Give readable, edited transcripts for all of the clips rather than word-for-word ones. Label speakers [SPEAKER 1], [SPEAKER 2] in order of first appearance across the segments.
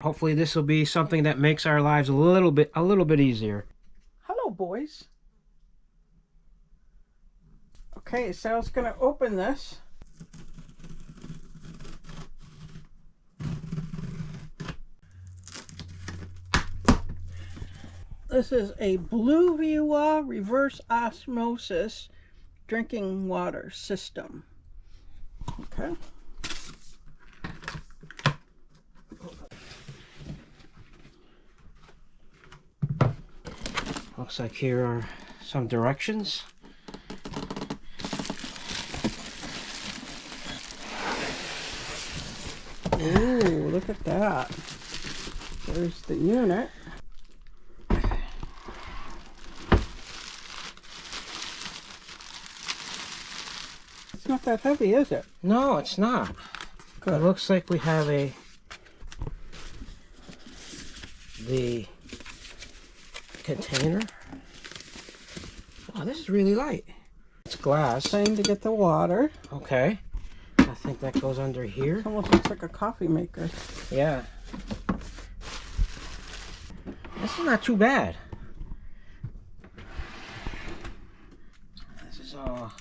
[SPEAKER 1] Hopefully this will be something that makes our lives a little bit easier.
[SPEAKER 2] Hello, boys. Okay, Sal's going to open this. This is a Bluevua reverse osmosis drinking water system. Okay.
[SPEAKER 1] Looks like here are some directions.
[SPEAKER 2] Ooh, look at that. There's the unit. It's not that heavy, is it?
[SPEAKER 1] No, it's not.
[SPEAKER 2] Good.
[SPEAKER 1] It looks like we have the container. Oh, this is really light. It's glass.
[SPEAKER 2] Same to get the water.
[SPEAKER 1] Okay. I think that goes under here.
[SPEAKER 2] It almost looks like a coffee maker.
[SPEAKER 1] Yeah. This is not too bad. This is all...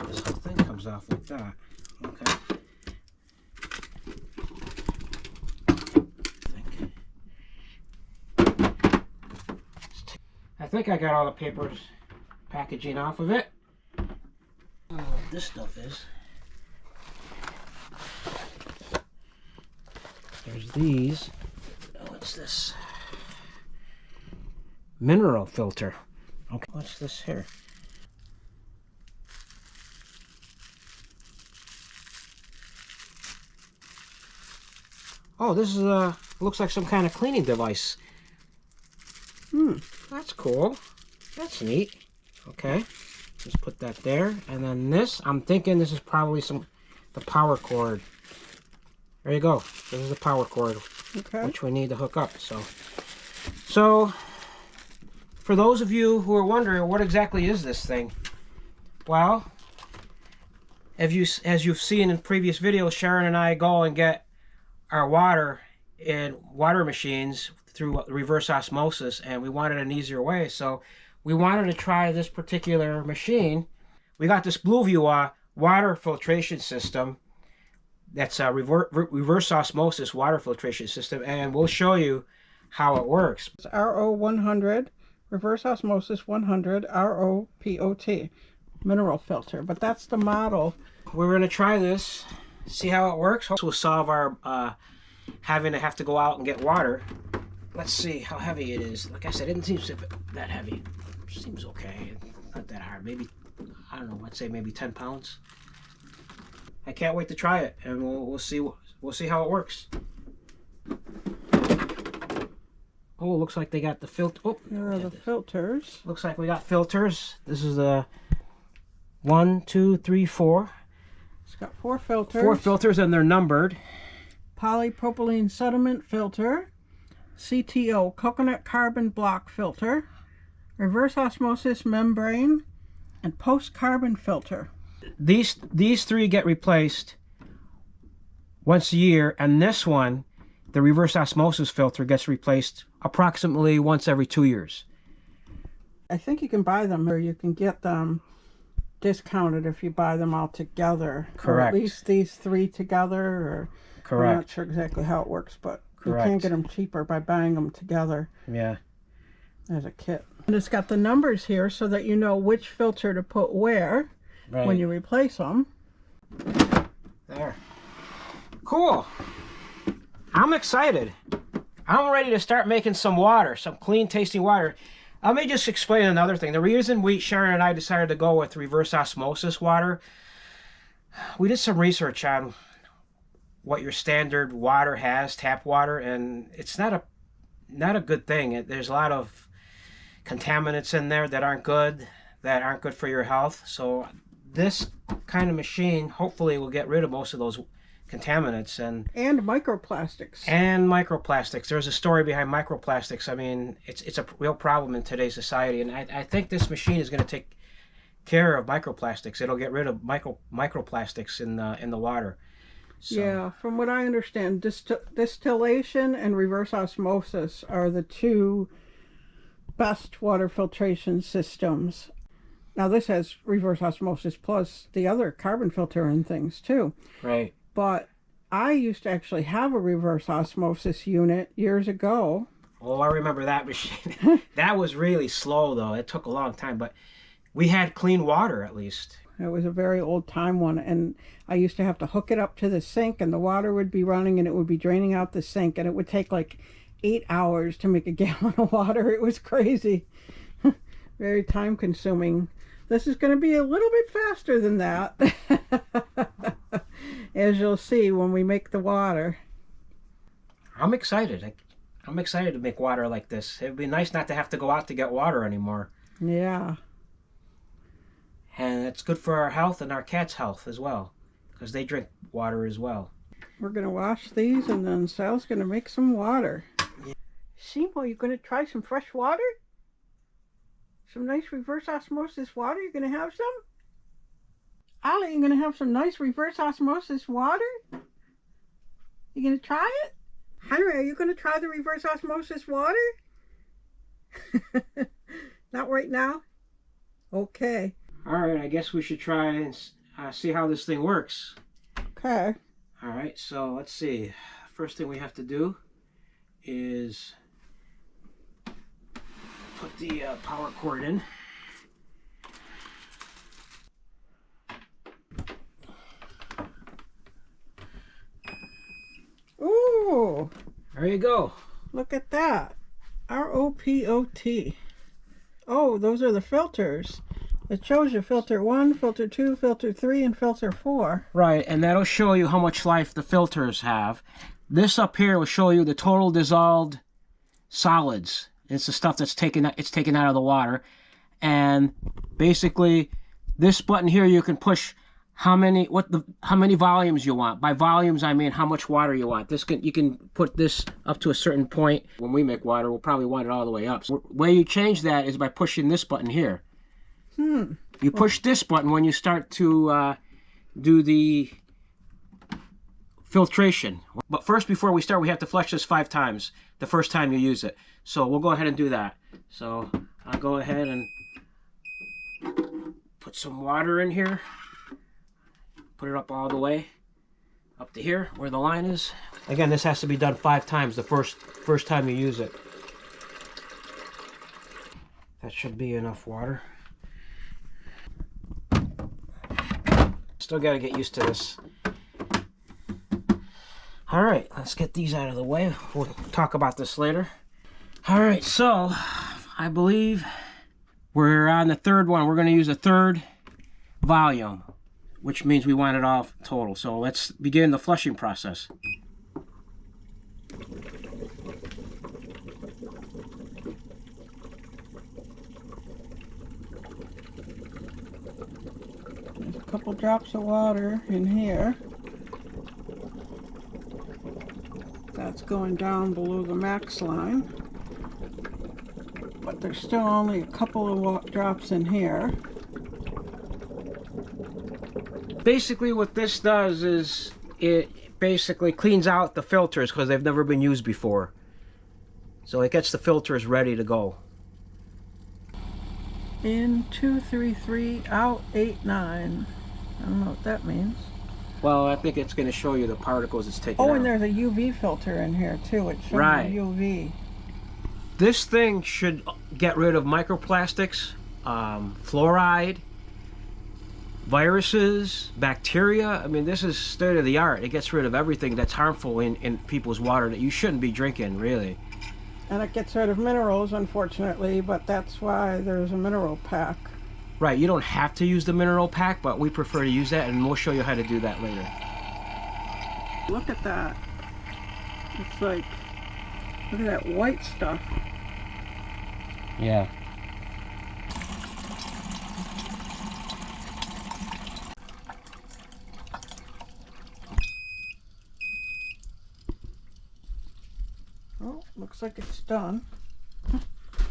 [SPEAKER 1] This whole thing comes off like that. Okay. I think I got all the papers, packaging off of it. I don't know what this stuff is. There's these. Oh, what's this? Mineral filter. Okay, what's this here? Oh, this is looks like some kind of cleaning device. That's cool. That's neat. Okay, just put that there, and then this. I'm thinking this is probably the power cord. There you go. This is the power cord,
[SPEAKER 2] Okay.
[SPEAKER 1] which we need to hook up. So for those of you who are wondering, what exactly is this thing? Well, as you've seen in previous videos, Sharon and I go and get our water in water machines through reverse osmosis, and we wanted an easier way, so we wanted to try this particular machine. We got this Bluevua water filtration system. That's a reverse osmosis water filtration system, and we'll show you how it works.
[SPEAKER 2] It's RO100, reverse osmosis 100, ROPOT, mineral filter. But that's the model.
[SPEAKER 1] We're going to try this, see how it works. This will solve our having to have to go out and get water. Let's see how heavy it is. Like I said, it didn't seem that heavy. Seems okay. Not that hard. Maybe, I don't know, let's say maybe 10 pounds. I can't wait to try it, and we'll see how it works. Oh, looks like they got the filter. Oh,
[SPEAKER 2] Here are the filters.
[SPEAKER 1] looks like we got filters. This is the 1, 2, 3, 4.
[SPEAKER 2] It's got 4 filters.
[SPEAKER 1] 4 filters, and they're numbered.
[SPEAKER 2] Polypropylene sediment filter, CTO coconut carbon block filter, reverse osmosis membrane, and post carbon filter.
[SPEAKER 1] These 3 get replaced once a year, and this one, the reverse osmosis filter, gets replaced approximately once every 2 years.
[SPEAKER 2] I think you can buy them, or you can get them discounted if you buy them all together.
[SPEAKER 1] Correct.
[SPEAKER 2] Or at least these 3 together, or
[SPEAKER 1] Correct.
[SPEAKER 2] I'm not sure exactly how it works, but
[SPEAKER 1] Correct.
[SPEAKER 2] you can get them cheaper by buying them together
[SPEAKER 1] Yeah.
[SPEAKER 2] as a kit. And it's got the numbers here so that you know which filter to put where when you replace them.
[SPEAKER 1] There. Cool. I'm excited. I'm ready to start making some water, some clean tasting water. Let me just explain another thing. The reason Sharon and I decided to go with reverse osmosis water, we did some research on what your standard water has, tap water, and it's not a good thing. There's a lot of contaminants in there that aren't good for your health. So this kind of machine hopefully will get rid of most of those contaminants and
[SPEAKER 2] microplastics.
[SPEAKER 1] And microplastics. There's a story behind microplastics. I mean, it's a real problem in today's society, and I think this machine is going to take care of microplastics. It'll get rid of microplastics in the water. So,
[SPEAKER 2] yeah, from what I understand, distillation and reverse osmosis are the two best water filtration systems. Now this has reverse osmosis plus the other carbon filter and things too.
[SPEAKER 1] right.
[SPEAKER 2] But I used to actually have a reverse osmosis unit years ago.
[SPEAKER 1] Oh, I remember that machine. That was really slow though. It took a long time, but we had clean water at least.
[SPEAKER 2] It was a very old time one, and I used to have to hook it up to the sink, and the water would be running and it would be draining out the sink, and it would take like 8 hours to make a gallon of water. It was crazy. Very time consuming. This is going to be a little bit faster than that, as you'll see when we make the water.
[SPEAKER 1] I'm excited. I'm excited to make water like this. It'd be nice not to have to go out to get water anymore.
[SPEAKER 2] Yeah.
[SPEAKER 1] And it's good for our health and our cats' health as well, because they drink water as well.
[SPEAKER 2] We're going to wash these, and then Sal's going to make some water.
[SPEAKER 1] Yeah.
[SPEAKER 2] Seymour, you going to try some fresh water? Some nice reverse osmosis water? You going to have some? Ollie, you going to have some nice reverse osmosis water? You going to try it? Henry, are you going to try the reverse osmosis water? Not right now? Okay.
[SPEAKER 1] All right, I guess we should try and see how this thing works.
[SPEAKER 2] Okay.
[SPEAKER 1] All right, so let's see. First thing we have to do is put the power cord in.
[SPEAKER 2] Ooh,
[SPEAKER 1] There you go.
[SPEAKER 2] look at that. ROPOT. Oh, those are the filters. It shows you filter 1, filter 2, filter 3, and filter 4.
[SPEAKER 1] Right, and that'll show you how much life the filters have. This up here will show you the total dissolved solids. It's the stuff that's taken out of the water. And basically, this button here, you can push how many volumes you want. By volumes, I mean how much water you want. You can put this up to a certain point. When we make water, we'll probably want it all the way up. So the way you change that is by pushing this button here. You push this button when you start to do the filtration. But first, before we start, we have to flush this 5 times the first time you use it. So we'll go ahead and do that. So I'll go ahead and put some water in here. Put it up all the way up to here where the line is. Again, this has to be done 5 times the first time you use it. That should be enough water. Still got to get used to this. All right, let's get these out of the way. We'll talk about this later. All right, so I believe we're on the 3rd one. We're going to use a 3rd volume, which means we want it all total. So let's begin the flushing process.
[SPEAKER 2] There's a couple drops of water in here. That's going down below the max line. But there's still only a couple of drops in here.
[SPEAKER 1] Basically what this does is it basically cleans out the filters because they've never been used before. So it gets the filters ready to go.
[SPEAKER 2] In 233, out 89. I don't know what that means.
[SPEAKER 1] Well, I think it's going to show you the particles it's taking out.
[SPEAKER 2] Oh, and there's a UV filter in here too. It's showing
[SPEAKER 1] Right.
[SPEAKER 2] UV.
[SPEAKER 1] This thing should get rid of microplastics, fluoride, viruses, bacteria. I mean, this is state of the art. It gets rid of everything that's harmful in people's water that you shouldn't be drinking, really.
[SPEAKER 2] And it gets rid of minerals, unfortunately, but that's why there's a mineral pack.
[SPEAKER 1] Right, you don't have to use the mineral pack, but we prefer to use that, and we'll show you how to do that later.
[SPEAKER 2] Look at that. It's like, look at that white stuff.
[SPEAKER 1] Yeah.
[SPEAKER 2] Oh, looks like it's done.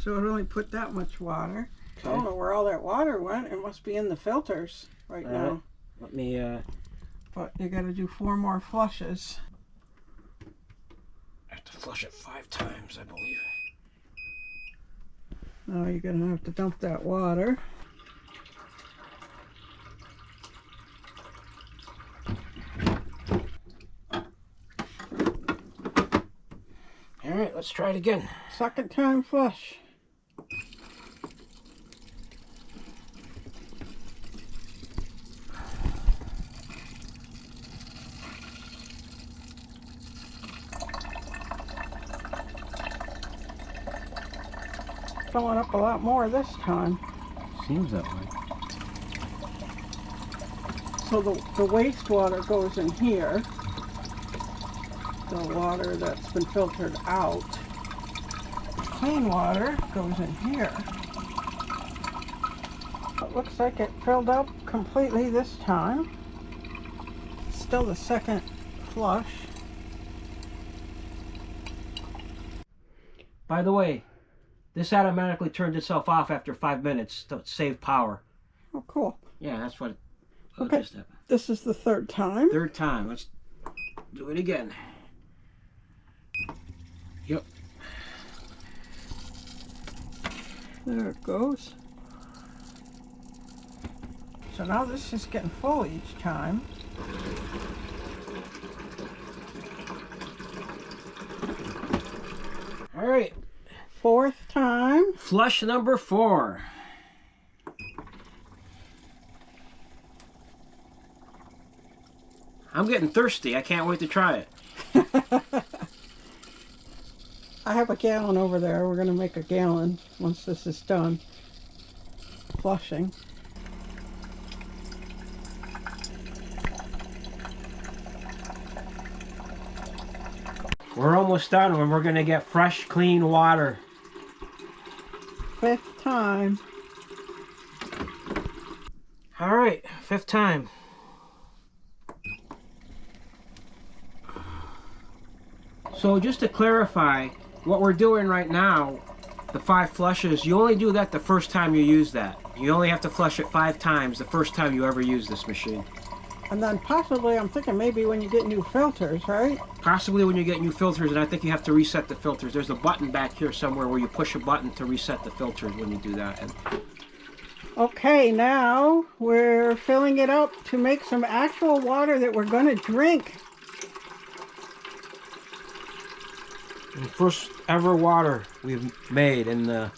[SPEAKER 2] So it only put that much water. I don't know where all that water went. It must be in the filters right now.
[SPEAKER 1] Let me
[SPEAKER 2] But you got to do 4 more flushes.
[SPEAKER 1] I have to flush it 5 times, I believe.
[SPEAKER 2] Now you're going to have to dump that water.
[SPEAKER 1] All right, let's try it again.
[SPEAKER 2] Second time flush. Filling up a lot more this time.
[SPEAKER 1] Seems that way.
[SPEAKER 2] So the wastewater goes in here. The water that's been filtered out. Clean water goes in here. It looks like it filled up completely this time. Still the second flush.
[SPEAKER 1] By the way, this automatically turned itself off after 5 minutes to save power.
[SPEAKER 2] Oh, cool.
[SPEAKER 1] Yeah, that's what
[SPEAKER 2] Okay,
[SPEAKER 1] just happened.
[SPEAKER 2] this is the third time.
[SPEAKER 1] Third time. Let's do it again. Yep.
[SPEAKER 2] There it goes. So now this is getting full each time.
[SPEAKER 1] All right.
[SPEAKER 2] Fourth time.
[SPEAKER 1] Flush number 4. I'm getting thirsty. I can't wait to try it.
[SPEAKER 2] I have a gallon over there. We're going to make a gallon once this is done flushing.
[SPEAKER 1] We're almost done and we're going to get fresh, clean water.
[SPEAKER 2] 5th time.
[SPEAKER 1] All right, 5th time. So just to clarify, what we're doing right now, the 5 flushes, you only do that the first time you use that. You only have to flush it 5 times the first time you ever use this machine.
[SPEAKER 2] And then possibly, I'm thinking maybe when you get new filters, right?
[SPEAKER 1] Possibly when you get new filters, and I think you have to reset the filters. There's a button back here somewhere where you push a button to reset the filters when you do that. And
[SPEAKER 2] Okay, now we're filling it up to make some actual water that we're going to drink.
[SPEAKER 1] the first ever water we've made in the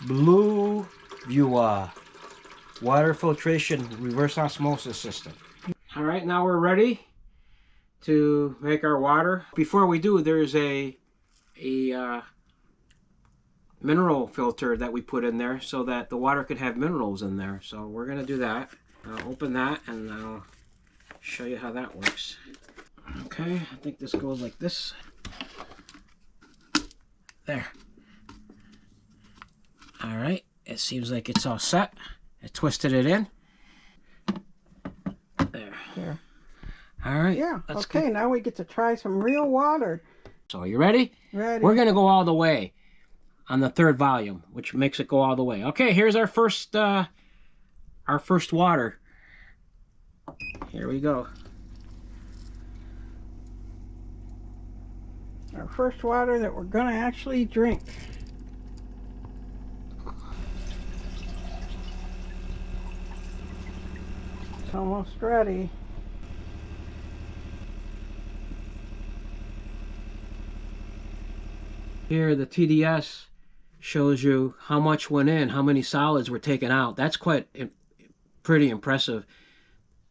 [SPEAKER 1] Bluevua water filtration reverse osmosis system. All right, now we're ready to make our water. Before we do, there's a mineral filter that we put in there so that the water could have minerals in there. So we're gonna do that. I'll open that and I'll show you how that works. Okay, I think this goes like this. There. All right, it seems like it's all set. I twisted it in. There. All right.
[SPEAKER 2] Yeah, okay, now we get to try some real water.
[SPEAKER 1] So you ready?
[SPEAKER 2] Ready.
[SPEAKER 1] We're gonna go all the way on the 3rd volume, which makes it go all the way. Okay, here's our first water. Here we go.
[SPEAKER 2] Our first water that we're going to actually drink. It's almost ready.
[SPEAKER 1] Here, the TDS shows you how much went in, how many solids were taken out. That's pretty impressive.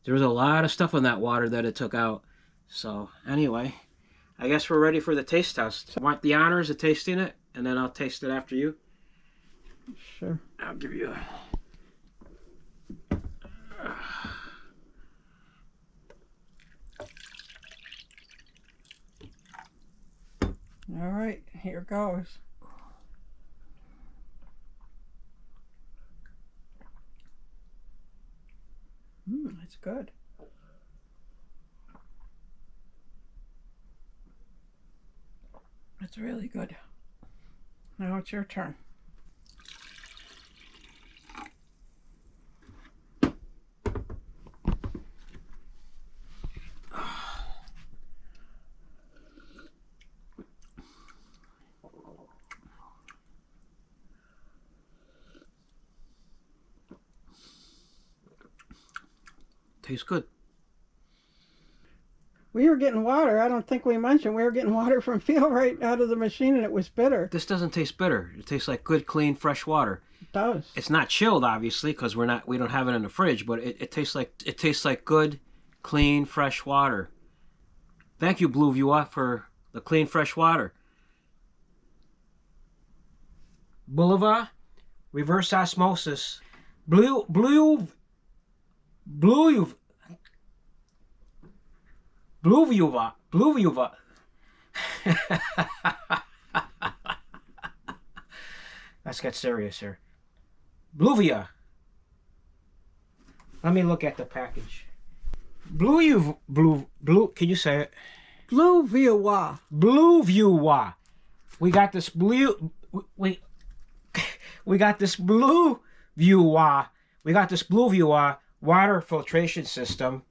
[SPEAKER 1] There was a lot of stuff in that water that it took out. So anyway, I guess we're ready for the taste test. Want the honors of tasting it, and then I'll taste it after you?
[SPEAKER 2] Sure.
[SPEAKER 1] I'll give you a...
[SPEAKER 2] All right, here goes. That's good. That's really good. Now it's your turn.
[SPEAKER 1] Tastes good.
[SPEAKER 2] We were getting water. I don't think we mentioned we were getting water from Phil right out of the machine, and it was bitter.
[SPEAKER 1] This doesn't taste bitter. It tastes like good, clean, fresh water.
[SPEAKER 2] It does.
[SPEAKER 1] It's not chilled, obviously, because we don't have it in the fridge. But it tastes like good, clean, fresh water. Thank you, Bluevua, for the clean, fresh water. Bluevua, reverse osmosis. Bluevua. Let's get serious here. Bluevua. Let me look at the package. Blue. Can you say it?
[SPEAKER 2] Bluevua.
[SPEAKER 1] Bluevua. We got this we got this Bluevua. We got this Bluevua water filtration system.